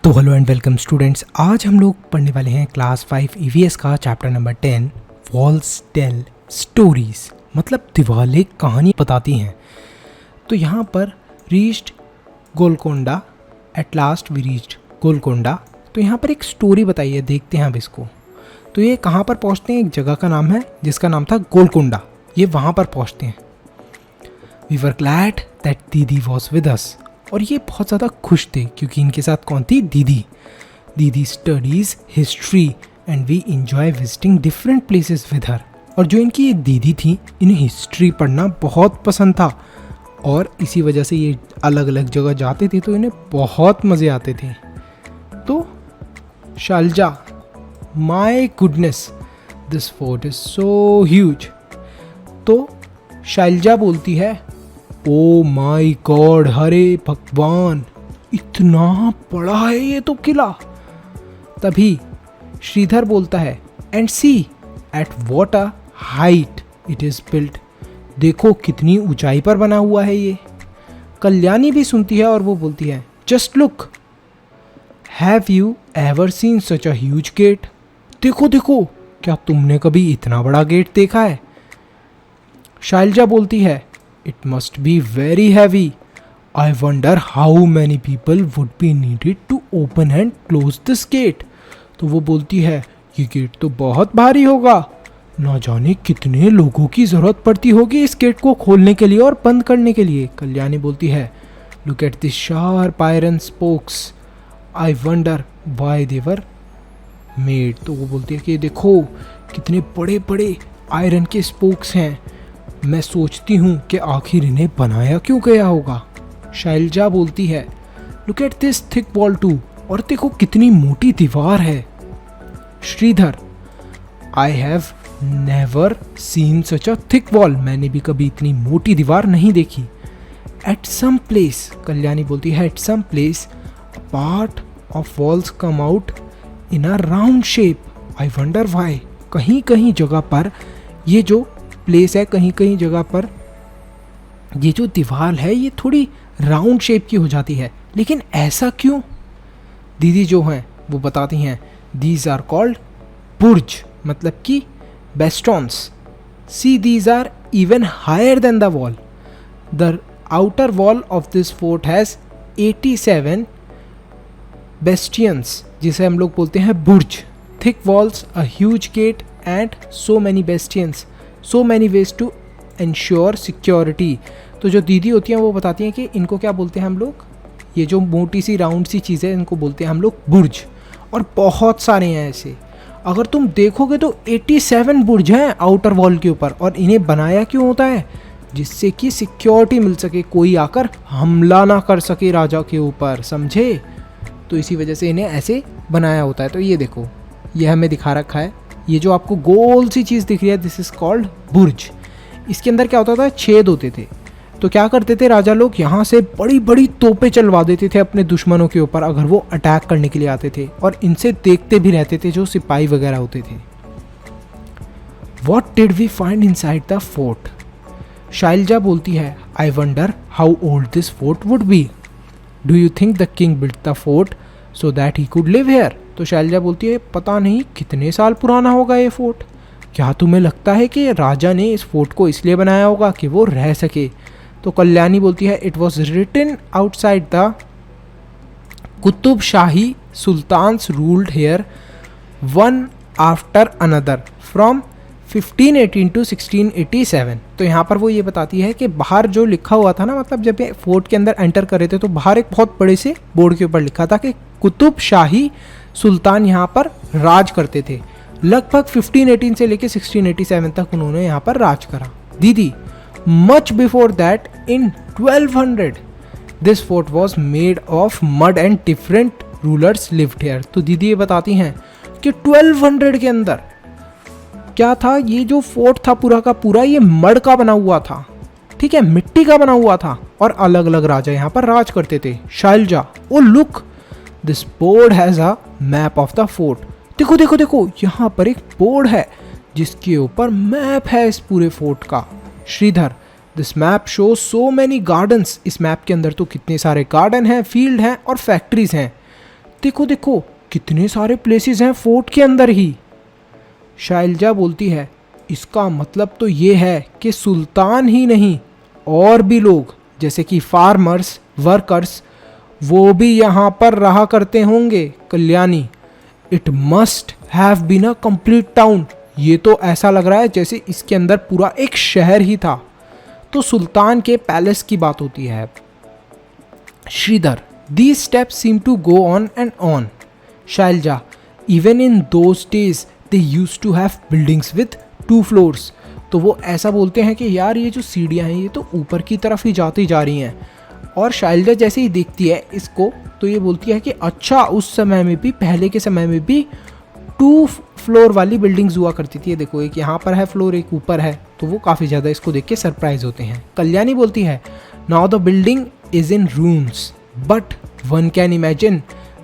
तो hello and welcome students, आज हम लोग पढ़ने वाले हैं क्लास 5 ईवीएस का chapter number 10 walls tell stories, मतलब दीवारें कहानी बताती हैं। तो यहाँ पर reached Golconda, at last we reached Golconda. तो यहाँ पर एक स्टोरी बताई है, देखते हैं अब इसको। तो ये कहाँ पर पहुँचते हैं, एक जगह का नाम है जिसका नाम था गोलकोंडा, ये वहाँ पर पहुँचते हैं। वी वर ग्लैड दैट दीदी वॉज विद अस, और ये बहुत ज़्यादा खुश थे क्योंकि इनके साथ कौन थी, दीदी। दीदी studies history and we enjoy visiting different places with her. और जो इनकी ये दीदी थी, इन्हें हिस्ट्री पढ़ना बहुत पसंद था और इसी वजह से ये अलग अलग जगह जाते थे तो इन्हें बहुत मज़े आते थे। तो Shailaja, my goodness this fort is so huge. तो शालजा बोलती है, ओ माय गॉड, हरे भगवान, इतना बड़ा है ये तो किला। तभी श्रीधर बोलता है, and see at what a height it is built, देखो कितनी ऊंचाई पर बना हुआ है ये। कल्याणी भी सुनती है और वो बोलती है, just look, have you ever seen such a huge gate, देखो देखो, क्या तुमने कभी इतना बड़ा गेट देखा है। शैलजा बोलती है, it must be very heavy. I wonder how many people would be needed to open and close this gate. तो वो बोलती है, ये गेट तो बहुत भारी होगा, ना जाने कितने लोगों की ज़रूरत पड़ती होगी इस गेट को खोलने के लिए और बंद करने के लिए। कल्याणी बोलती है, look at this sharp iron spokes. I wonder why they were made. तो वो बोलती है कि देखो कितने बड़े बड़े आयरन के स्पोक्स हैं, मैं सोचती हूँ कि आखिर इन्हें बनाया क्यों गया होगा। शैलजा बोलती है, look at this thick wall too, और देखो कितनी मोटी दीवार है। Shridhar, I have never seen such a thick wall, मैंने भी कभी इतनी मोटी दीवार नहीं देखी। एट सम प्लेस, कल्याणी बोलती है, at some place part of walls come out in a round shape, I wonder why, कहीं कहीं जगह पर ये जो प्लेस है, कहीं कहीं जगह पर ये जो दीवार है ये थोड़ी राउंड शेप की हो जाती है, लेकिन ऐसा क्यों। दीदी जो हैं वो बताती हैं, दीज आर कॉल्ड बुर्ज, मतलब कि bastions. See these are even higher than the wall, the outer wall of this fort has 87 bastions, जिसे हम लोग बोलते हैं बुर्ज। Thick walls, a huge gate and so many bastions, so many ways to ensure security. तो जो दीदी होती हैं वो बताती हैं कि इनको क्या बोलते हैं हम लोग, ये जो मोटी सी राउंड सी चीज़ें इनको बोलते हैं हम लोग बुर्ज, और बहुत सारे हैं ऐसे। अगर तुम देखोगे तो 87 बुर्ज हैं आउटर वॉल के ऊपर, और इन्हें बनाया क्यों होता है, जिससे कि सिक्योरिटी मिल सके, कोई आकर हमला ना कर सके राजा के ऊपर, समझे। तो इसी वजह से इन्हें ऐसे बनाया होता है। तो ये देखो, ये हमें दिखा रखा है, ये जो आपको गोल सी चीज़ दिख रही है, दिस इज़ कॉल्ड बुर्ज। इसके अंदर क्या होता था, छेद होते थे। तो क्या करते थे राजा लोग, यहाँ से बड़ी बड़ी तोपें चलवा देते थे अपने दुश्मनों के ऊपर अगर वो अटैक करने के लिए आते थे, और इनसे देखते भी रहते थे जो सिपाही वगैरह होते थे। What did we find inside the fort. Shailaja बोलती है, I wonder how old this fort would be, do you think the king built the fort so that he could live here. तो शैलजा बोलती है, पता नहीं कितने साल पुराना होगा ये फोर्ट, क्या तुम्हें लगता है कि राजा ने इस फोर्ट को इसलिए बनाया होगा कि वो रह सके। तो कल्याणी बोलती है, it was written outside the Qutub Shahi sultans ruled here one after another from 1518 to 1687। तो यहाँ पर वो ये बताती है कि बाहर जो लिखा हुआ था ना, मतलब जब ये फोर्ट के अंदर एंटर कर रहे थे तो बाहर एक बहुत बड़े से बोर्ड के ऊपर लिखा था कि कुतुब शाही सुल्तान यहाँ पर राज करते थे। लगभग 1518 से लेकर 1687 तक उन्होंने यहाँ पर राज करा। दीदी, much before that in 1200 this fort was made of mud and different rulers lived here. तो दीदी ये बताती हैं कि 1200 के अंदर क्या था, ये जो फोर्ट था पूरा का पूरा ये मड का बना हुआ था, ठीक है, मिट्टी का बना हुआ था, और अलग अलग राजा यहाँ पर राज करते थे। Shailaja, oh look, this board has a map of the fort, देखो देखो देखो, यहाँ पर एक बोर्ड है जिसके ऊपर मैप है इस पूरे फोर्ट का। Shridhar, this map show so many gardens, इस मैप के अंदर तो कितने सारे गार्डन हैं, फील्ड हैं और फैक्ट्रीज हैं। देखो देखो कितने सारे प्लेसेस हैं फोर्ट के अंदर ही। शैलजा बोलती है इसका मतलब तो ये है कि सुल्तान ही नहीं और भी लोग जैसे कि फार्मर्स, वर्कर्स, वो भी यहाँ पर रहा करते होंगे। Kalyani, it must have been a complete town. ये तो ऐसा लग रहा है जैसे इसके अंदर पूरा एक शहर ही था। तो सुल्तान के पैलेस की बात होती है। Shridhar, these steps seem to go on and on. Shailja, even in those days they used to have buildings with 2 floors. तो वो ऐसा बोलते हैं कि यार ये जो सीढ़ियाँ हैं ये तो ऊपर की तरफ ही जाती जा रही हैं। और शैलजा जैसे ही देखती है इसको तो ये बोलती है कि अच्छा उस समय में भी, पहले के समय में भी 2 फ्लोर वाली बिल्डिंग्स हुआ करती थी। देखो एक यहाँ पर है फ्लोर, एक ऊपर है। तो वो काफ़ी ज़्यादा इसको देख के सरप्राइज होते हैं। कल्याणी बोलती है now the building is in rooms but one can imagine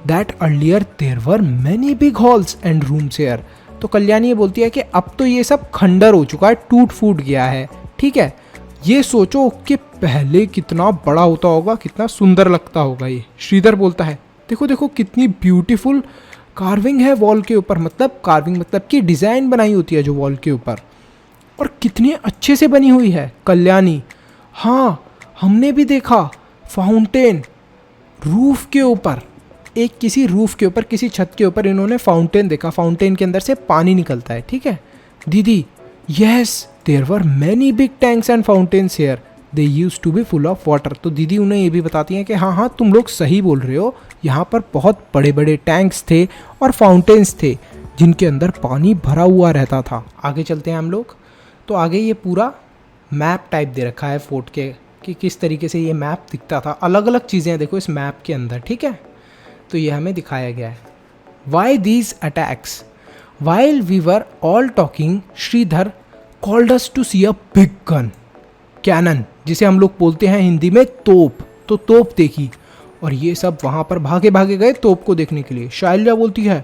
that earlier there were many big halls and rooms here. तो कल्याणी ये बोलती है कि अब तो ये सब खंडर हो चुका है, टूट फूट गया है। ठीक है, ये सोचो कि पहले कितना बड़ा होता होगा, कितना सुंदर लगता होगा ये। श्रीधर बोलता है देखो देखो कितनी ब्यूटीफुल कार्विंग है वॉल के ऊपर। मतलब कार्विंग मतलब कि डिज़ाइन बनाई होती है जो वॉल के ऊपर, और कितने अच्छे से बनी हुई है। कल्याणी, हाँ हमने भी देखा फाउंटेन रूफ के ऊपर, एक किसी रूफ के ऊपर, किसी छत के ऊपर इन्होंने फाउंटेन देखा। फाउंटेन के अंदर से पानी निकलता है। ठीक है दीदी, yes there were many big tanks and fountains here, they used to be full of water. तो दीदी उन्हें ये भी बताती हैं कि हाँ हाँ तुम लोग सही बोल रहे हो, यहाँ पर बहुत बड़े बड़े टैंक्स थे और फाउंटेन्स थे जिनके अंदर पानी भरा हुआ रहता था। आगे चलते हैं हम लोग। तो आगे ये पूरा मैप टाइप दे रखा है फोर्ट के कि किस तरीके से ये मैप दिखता था। अलग अलग चीज़ें देखो इस मैप के अंदर। ठीक है, तो ये हमें दिखाया गया है। Why these attacks while we were all talking Shridhar called us to see a big gun cannon, जिसे हम लोग बोलते हैं हिंदी में तोप। तो तोप देखी और ये सब वहाँ पर भागे भागे गए तोप को देखने के लिए। शैलजा बोलती है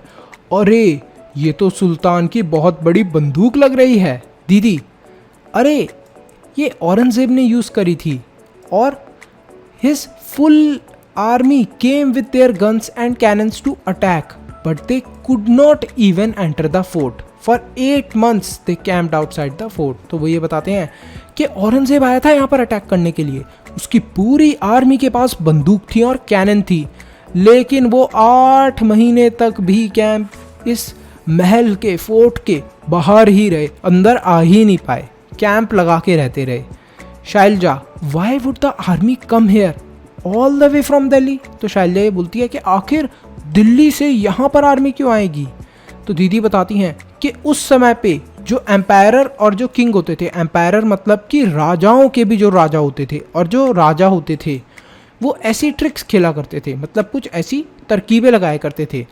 अरे ये तो सुल्तान की बहुत बड़ी बंदूक लग रही है। दीदी, अरे ये औरंगजेब ने यूज़ करी थी और his full army came with their guns and cannons to attack but they could not even enter the fort for 8 months they camped outside the fort. तो वो ये बताते हैं कि औरंगजेब आया था यहाँ पर अटैक करने के लिए, उसकी पूरी आर्मी के पास बंदूक थी और कैनन थी, लेकिन वो 8 महीने तक भी कैंप इस महल के फोर्ट के बाहर ही रहे, अंदर आ ही नहीं पाए, कैंप लगा के रहते रहे। Shailaja, why would the army come here all the way from Delhi. तो शैलजा ये बोलती है कि आखिर दिल्ली से यहाँ पर आर्मी क्यों आएगी। तो दीदी बताती हैं कि उस समय पे जो एम्पायर और जो किंग होते थे, एम्पायर मतलब कि राजाओं के भी जो राजा होते थे, और जो राजा होते थे वो ऐसी ट्रिक्स खेला करते थे, मतलब कुछ ऐसी तरकीबें लगाया करते थे,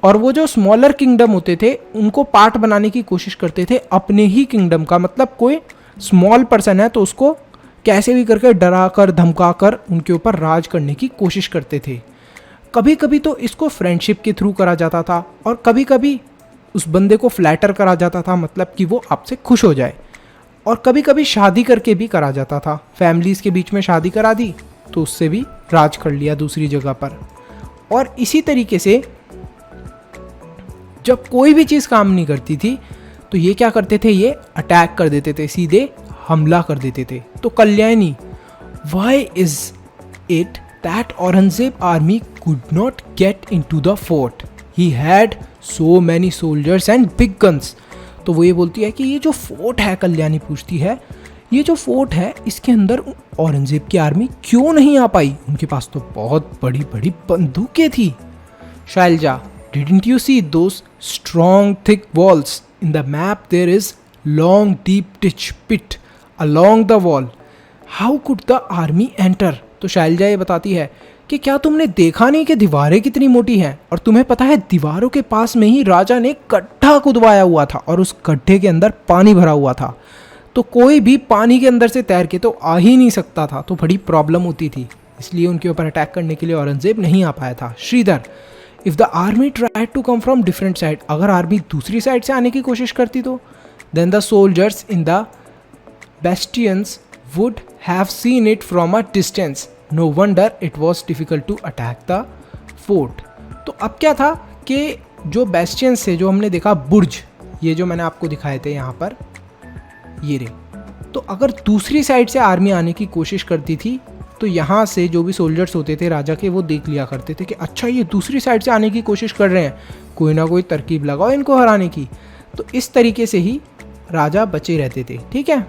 और वो जो स्मॉलर किंगडम होते थे उनको पार्ट बनाने की कोशिश करते थे अपने ही किंगडम का। मतलब कोई स्मॉल पर्सन है तो उसको कैसे भी करके डरा कर धमका कर उनके ऊपर राज करने की कोशिश करते थे। कभी कभी तो इसको फ्रेंडशिप के थ्रू करा जाता था और कभी कभी उस बंदे को फ्लैटर करा जाता था, मतलब कि वो आपसे खुश हो जाए, और कभी कभी शादी करके भी करा जाता था। फैमिलीज़ के बीच में शादी करा दी तो उससे भी राज कर लिया दूसरी जगह पर। और इसी तरीके से जब कोई भी चीज़ काम नहीं करती थी तो ये क्या करते थे, ये अटैक कर देते थे, सीधे हमला कर देते थे। तो Kalyani, why is it that Aurangzeb army could not get into the fort? He had so many soldiers and big guns. तो वो ये बोलती है कि ये जो फोर्ट है, कल्याणी पूछती है ये जो फोर्ट है इसके अंदर औरंगजेब की आर्मी क्यों नहीं आ पाई, उनके पास तो बहुत बड़ी बड़ी बंदूकें थी। Selja, didn't you see those strong thick walls? In the map there is long deep ditch pit along the wall. How could the army enter? तो शैलजा ये बताती है कि क्या तुमने देखा नहीं कि दीवारें कितनी मोटी हैं, और तुम्हें पता है दीवारों के पास में ही राजा ने गड्ढा खुदवाया हुआ था और उस गड्ढे के अंदर पानी भरा हुआ था, तो कोई भी पानी के अंदर से तैर के तो आ ही नहीं सकता था, तो बड़ी प्रॉब्लम होती थी, इसलिए उनके ऊपर अटैक करने के लिए औरंगजेब नहीं आ पाया था। Shridhar, if the army tried to come from different side, अगर आर्मी दूसरी साइड से आने की कोशिश करती तो then the soldiers in the bastions would have seen it from a distance. No wonder it was difficult to attack the fort. तो अब क्या था कि जो बेस्टियंस थे, जो हमने देखा बुर्ज, ये जो मैंने आपको दिखाए थे यहाँ पर, ये रे, तो अगर दूसरी साइड से आर्मी आने की कोशिश करती थी तो यहाँ से जो भी सोल्जर्स होते थे राजा के, वो देख लिया करते थे कि अच्छा ये दूसरी साइड से आने की कोशिश कर रहे हैं, कोई ना कोई तरकीब लगाओ इनको हराने की। तो इस तरीके से ही राजा बचे रहते थे, ठीक है।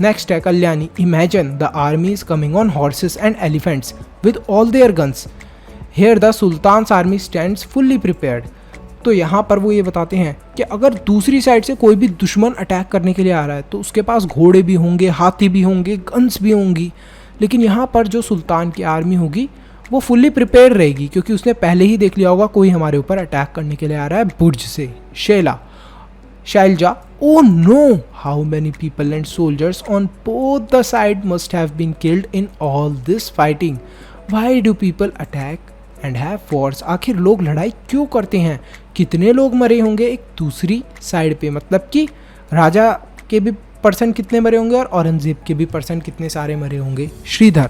नेक्स्ट है Kalyani. Imagine the army is coming on horses and elephants with all their guns, here the sultan's army stands fully prepared. तो यहाँ पर वो ये बताते हैं कि अगर दूसरी साइड से कोई भी दुश्मन अटैक करने के लिए आ रहा है तो उसके पास घोड़े भी होंगे, हाथी भी होंगे, गन्स भी होंगी, लेकिन यहाँ पर जो सुल्तान की आर्मी होगी वो फुल्ली प्रिपेयर रहेगी, क्योंकि उसने पहले ही देख लिया होगा कोई हमारे ऊपर अटैक करने के लिए आ रहा है बुर्ज से। Selja, oh no, how many people and soldiers on both the side must have been killed in all this fighting. Why do people attack and have wars? आखिर लोग लड़ाई क्यों करते हैं? कितने लोग मरे होंगे एक दूसरी साइड पे, मतलब कि राजा के भी पर्सन कितने मरे होंगे और औरंगजेब के भी पर्सन कितने सारे मरे होंगे। Shridhar,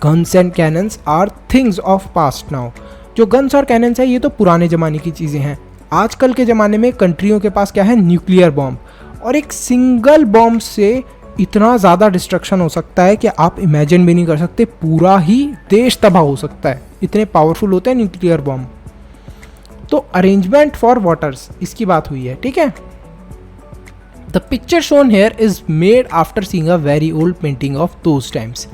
guns and cannons are things of past now. जो गन्स और कैनन्स है ये तो पुराने ज़माने की चीज़ें हैं। आजकल के ज़माने में कंट्रियों के पास क्या है, न्यूक्लियर बॉम्ब, और एक सिंगल बॉम्ब से इतना ज़्यादा डिस्ट्रक्शन हो सकता है कि आप इमेजिन भी नहीं कर सकते, पूरा ही देश तबाह हो सकता है, इतने पावरफुल होते हैं न्यूक्लियर बॉम्ब। तो अरेंजमेंट फॉर वाटर्स, इसकी बात हुई है, ठीक है। The picture shown here is made after seeing a very old painting of those times.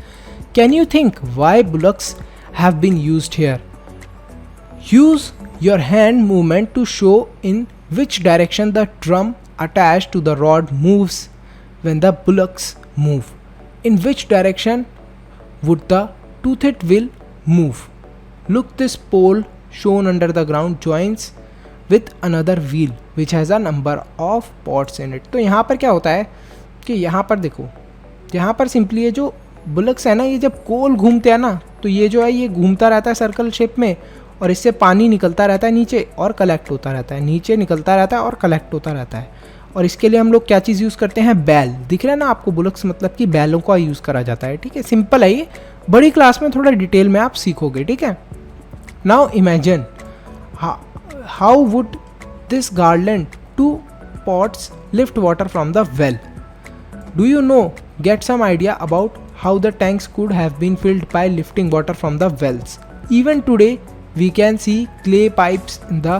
Can you think why bullocks have been used here? Use your hand movement to show in which direction the drum attached to the rod moves when the bullocks move. In which direction would the toothed wheel move? Look, this pole shown under the ground joins with another wheel which has a number of pots in it. तो यहाँ पर क्या होता है कि यहाँ पर देखो, यहाँ पर सिंपली ये जो बुलक्स है ना, ये जब गोल घूमते हैं ना, तो ये जो है ये घूमता रहता है सर्कल शेप में, और इससे पानी निकलता रहता है नीचे और कलेक्ट होता रहता है, नीचे निकलता रहता है और कलेक्ट होता रहता है। और इसके लिए हम लोग क्या चीज़ यूज़ करते हैं, बैल। दिख रहा है ना आपको, बुलक्स मतलब कि बैलों का यूज़ करा जाता है, ठीक है। सिंपल है ये, बड़ी क्लास में थोड़ा डिटेल में आप सीखोगे, ठीक है। Now imagine how would this garland two pots lift water from the well. Do you know, get some idea about how the tanks could have been filled by lifting water from the wells. Even today, we can see clay pipes in the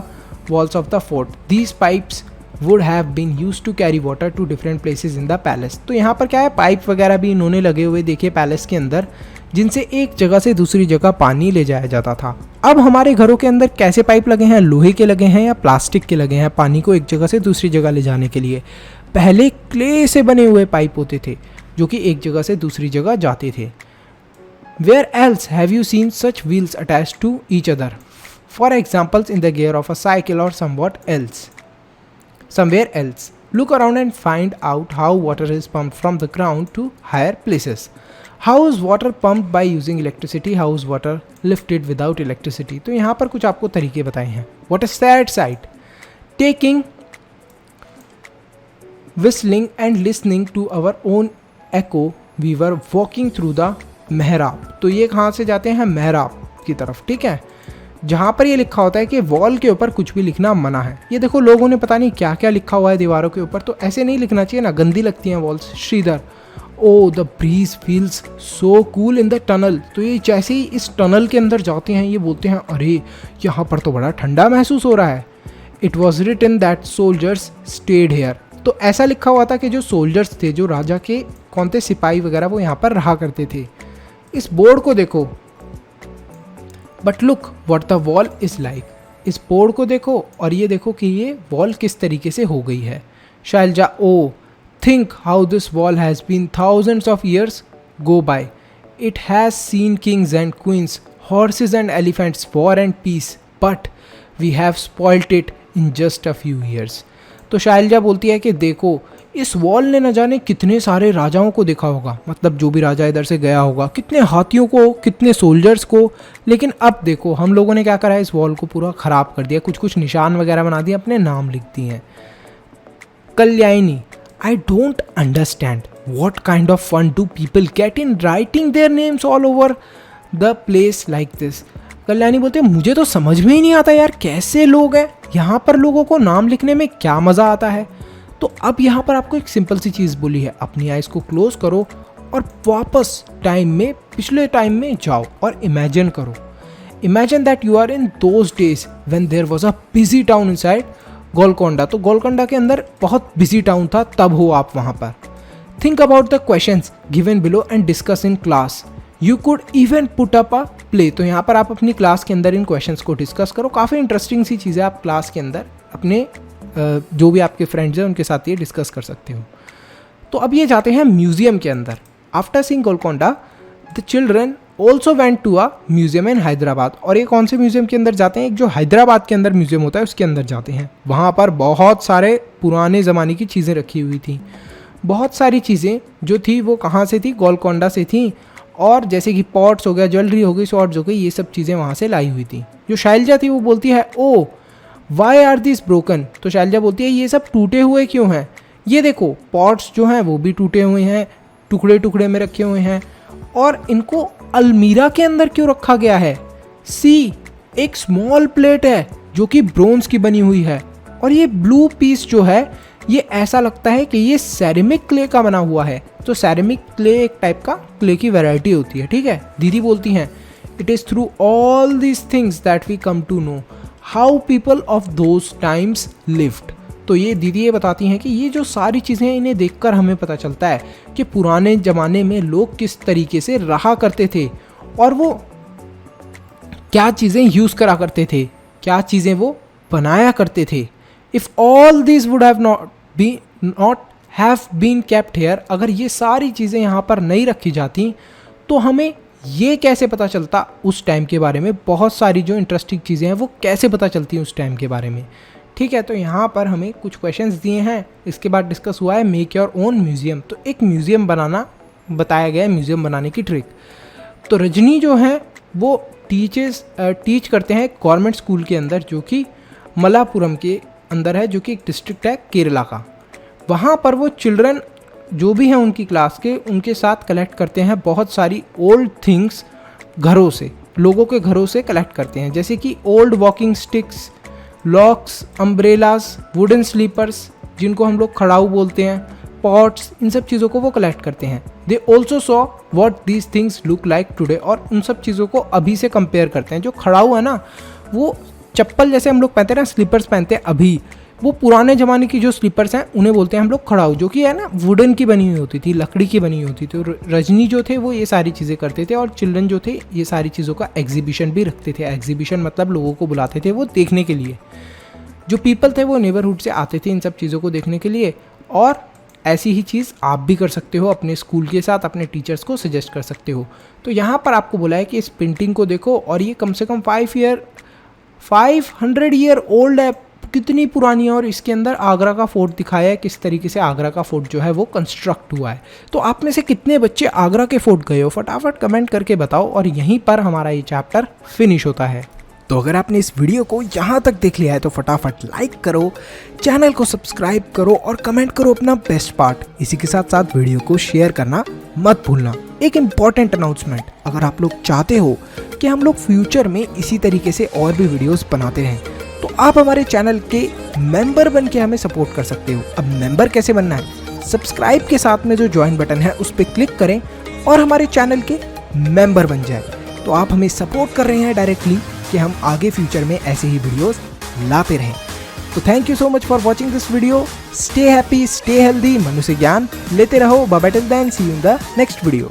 walls of the fort. These pipes would have been used to carry water to different places in the palace. तो यहाँ पर क्या है, pipe वगैरह भी इन्होंने लगे हुए देखे पैलेस के अंदर, जिनसे एक जगह से दूसरी जगह पानी ले जाया जाता था। अब हमारे घरों के अंदर कैसे पाइप लगे हैं, लोहे के लगे हैं या प्लास्टिक के लगे हैं पानी को एक जगह से दूसरी जगह ले जाने के लिए? पहले क्ले से बने हुए पाइप होते थे जो कि एक जगह से दूसरी जगह जाते थे। Where else have you seen such wheels attached to each other? For examples, in the gear of a cycle or somewhat else. Somewhere else. Look around and find out how water is pumped from the ground to higher places. How is water pumped by using electricity? How is water lifted without electricity? तो यहाँ पर कुछ आपको तरीके बताए हैं. What a sad sight. Taking, whistling and listening to our own echo, we were walking through the मेहराब. तो ये कहाँ से जाते हैं, मेहराब की तरफ, ठीक है, जहाँ पर ये लिखा होता है कि वॉल के ऊपर कुछ भी लिखना मना है. ये देखो लोगों ने पता नहीं क्या क्या लिखा हुआ है दीवारों के ऊपर, तो ऐसे नहीं लिखना चाहिए ना, गंदी लगती हैं walls. Shridhar, oh the breeze feels so cool in the tunnel. तो ये जैसे ही इस टनल के अंदर जाते हैं ये बोलते हैं अरे यहाँ पर तो बड़ा ठंडा महसूस हो रहा है. It was written that soldiers stayed here. तो ऐसा लिखा हुआ था कि जो सोल्जर्स थे, जो राजा के कौन थे, सिपाही वगैरह, वो यहाँ पर रहा करते थे. इस बोर्ड को देखो. But look what the wall is like. इस बोर्ड को देखो और ये देखो कि ये वॉल किस तरीके से हो गई है. Shailaja, oh think how this wall has been thousands of years go by. It has seen kings and queens, horses and elephants, war and peace, but we have spoiled it in just a few years. तो शैलजा बोलती है कि देखो इस wall ने न जाने कितने सारे राजाओं को देखा होगा, मतलब जो भी राजा इधर से गया होगा, कितने हाथियों को, कितने सोल्जर्स को, लेकिन अब देखो हम लोगों ने क्या करा है, इस वॉल को पूरा ख़राब कर दिया, कुछ कुछ निशान वगैरह बना दिए, अपने नाम लिख दिए हैं. Kalyani, I don't understand what kind of fun do people get in writing their names all over the place like this. Kalyani बोलते हैं मुझे तो समझ में ही नहीं आता यार, कैसे लोग हैं यहाँ पर, लोगों को नाम लिखने में क्या मज़ा आता है। तो अब यहाँ पर आपको एक सिंपल सी चीज़ बोली है, अपनी आइज़ को क्लोज करो और वापस टाइम में, पिछले टाइम में जाओ और इमेजिन करो। Imagine that you are in those days when there was a busy town inside Golconda. तो गोलकोंडा के अंदर बहुत बिजी टाउन था, तब हो आप वहाँ पर। Think about the questions given below and discuss in class. You could even put up a play. तो यहाँ पर आप अपनी क्लास के अंदर इन क्वेश्चंस को डिस्कस करो। काफ़ी इंटरेस्टिंग सी चीज़ें आप क्लास के अंदर अपने जो भी आपके फ्रेंड्स हैं उनके साथ ये डिस्कस कर सकते हो। तो अब ये जाते हैं म्यूजियम के अंदर। After seeing Golconda the children also went to a museum in Hyderabad. और ये कौन से म्यूजियम के अंदर जाते हैं? एक जो हैदराबाद के अंदर म्यूजियम होता है उसके अंदर जाते हैं। वहाँ पर बहुत सारे पुराने ज़माने की चीज़ें रखी हुई थी। बहुत सारी चीज़ें जो थी वो कहाँ से थी? गोलकोंडा से थी। और जैसे कि पॉट्स हो गया, ज्वेलरी हो गई, स्वॉर्ड्स हो गई, ये सब चीज़ें वहाँ से लाई हुई थी। जो शैलजा थी वो बोलती है oh why are this broken. तो शैलजा बोलती है ये सब टूटे हुए क्यों हैं? ये देखो पॉट्स जो हैं वो भी टूटे हुए हैं, टुकड़े टुकड़े में रखे हुए हैं, और इनको अलमीरा के अंदर क्यों रखा गया है? सी, एक स्मॉल प्लेट है जो कि ब्रोंज की बनी हुई है, और ये ब्लू पीस जो है ये ऐसा लगता है कि ये सेरेमिक क्ले का बना हुआ है। तो सेरेमिक क्ले एक टाइप का क्ले की वैरायटी होती है, ठीक है। दीदी बोलती हैं it is through all these things that we come to know how people of those times lived. तो ये दीदी ये बताती हैं कि ये जो सारी चीज़ें इन्हें देखकर हमें पता चलता है कि पुराने ज़माने में लोग किस तरीके से रहा करते थे और वो क्या चीज़ें यूज़ करा करते थे, क्या चीज़ें वो बनाया करते थे। If all this would have not have been kept here, अगर ये सारी चीज़ें यहाँ पर नहीं रखी जाती तो हमें ये कैसे पता चलता उस टाइम के बारे में। बहुत सारी जो इंटरेस्टिंग चीज़ें हैं वो कैसे पता चलती हैं उस टाइम के बारे में, ठीक है। तो यहाँ पर हमें कुछ क्वेश्चंस दिए हैं। इसके बाद डिस्कस हुआ है मेक योर ओन म्यूज़ियम। तो एक म्यूज़ियम बनाना बताया गया है, म्यूज़ियम बनाने की ट्रिक। तो रजनी जो है वो टीच करते हैं गवर्नमेंट स्कूल के अंदर जो कि मलापुरम के अंदर है, जो कि एक डिस्ट्रिक्ट है केरला का। वहाँ पर वो चिल्ड्रन जो भी हैं उनकी क्लास के, उनके साथ कलेक्ट करते हैं बहुत सारी ओल्ड थिंग्स, घरों से, लोगों के घरों से कलेक्ट करते हैं, जैसे कि old walking sticks, locks, umbrellas, wooden slippers जिनको हम लोग खड़ाऊ बोलते हैं, पॉट्स, इन सब चीज़ों को वो कलेक्ट करते हैं। They also saw what these things look like today, और उन सब चीज़ों को अभी से कंपेयर करते हैं। जो खड़ाऊ है ना, वो चप्पल जैसे हम लोग पहनते हैं ना, स्लीपर्स पहनते हैं अभी, वो पुराने ज़माने की जो स्लीपर्स हैं उन्हें बोलते हैं हम लोग खड़ाऊ, जो कि है ना वुडन की बनी हुई होती थी, लकड़ी की बनी हुई होती थी। और रजनी जो थे वो ये सारी चीज़ें करते थे, और चिल्ड्रन जो थे ये सारी चीज़ों का एग्जीबिशन भी रखते थे। एग्जीबिशन मतलब लोगों को बुलाते थे वो देखने के लिए। जो पीपल थे वो नेबरहुड से आते थे इन सब चीज़ों को देखने के लिए। और ऐसी ही चीज़ आप भी कर सकते हो, अपने स्कूल के साथ अपने टीचर्स को सजेस्ट कर सकते हो। तो यहाँ पर आपको बोला है कि इस पेंटिंग को देखो, और ये कम से कम 500 ईयर ओल्ड है, कितनी पुरानी है। और इसके अंदर आगरा का फोर्ट दिखाया है, किस तरीके से आगरा का फोर्ट जो है वो कंस्ट्रक्ट हुआ है। तो आप में से कितने बच्चे आगरा के फोर्ट गए हो, फटाफट कमेंट करके बताओ। और यहीं पर हमारा ये चैप्टर फिनिश होता है। तो अगर आपने इस वीडियो को यहाँ तक देख लिया है तो फटाफट लाइक करो, चैनल को सब्सक्राइब करो और कमेंट करो अपना बेस्ट पार्ट। इसी के साथ साथ वीडियो को शेयर करना मत भूलना। एक इम्पॉर्टेंट अनाउंसमेंट, अगर आप लोग चाहते हो कि हम लोग फ्यूचर में इसी तरीके से और भी वीडियोस बनाते रहें तो आप हमारे चैनल के मेंबर बन के हमें सपोर्ट कर सकते हो। अब मेंबर कैसे बनना है? सब्सक्राइब के साथ में जो ज्वाइन बटन है उस पर क्लिक करें और हमारे चैनल के मेंबर बन जाए। तो आप हमें सपोर्ट कर रहे हैं डायरेक्टली कि हम आगे फ्यूचर में ऐसे ही वीडियोस लाते रहें। तो thank you so much for watching this video. Stay happy, stay healthy, मनुष्य ज्ञान लेते रहो। Bye bye till then, see you in the next video.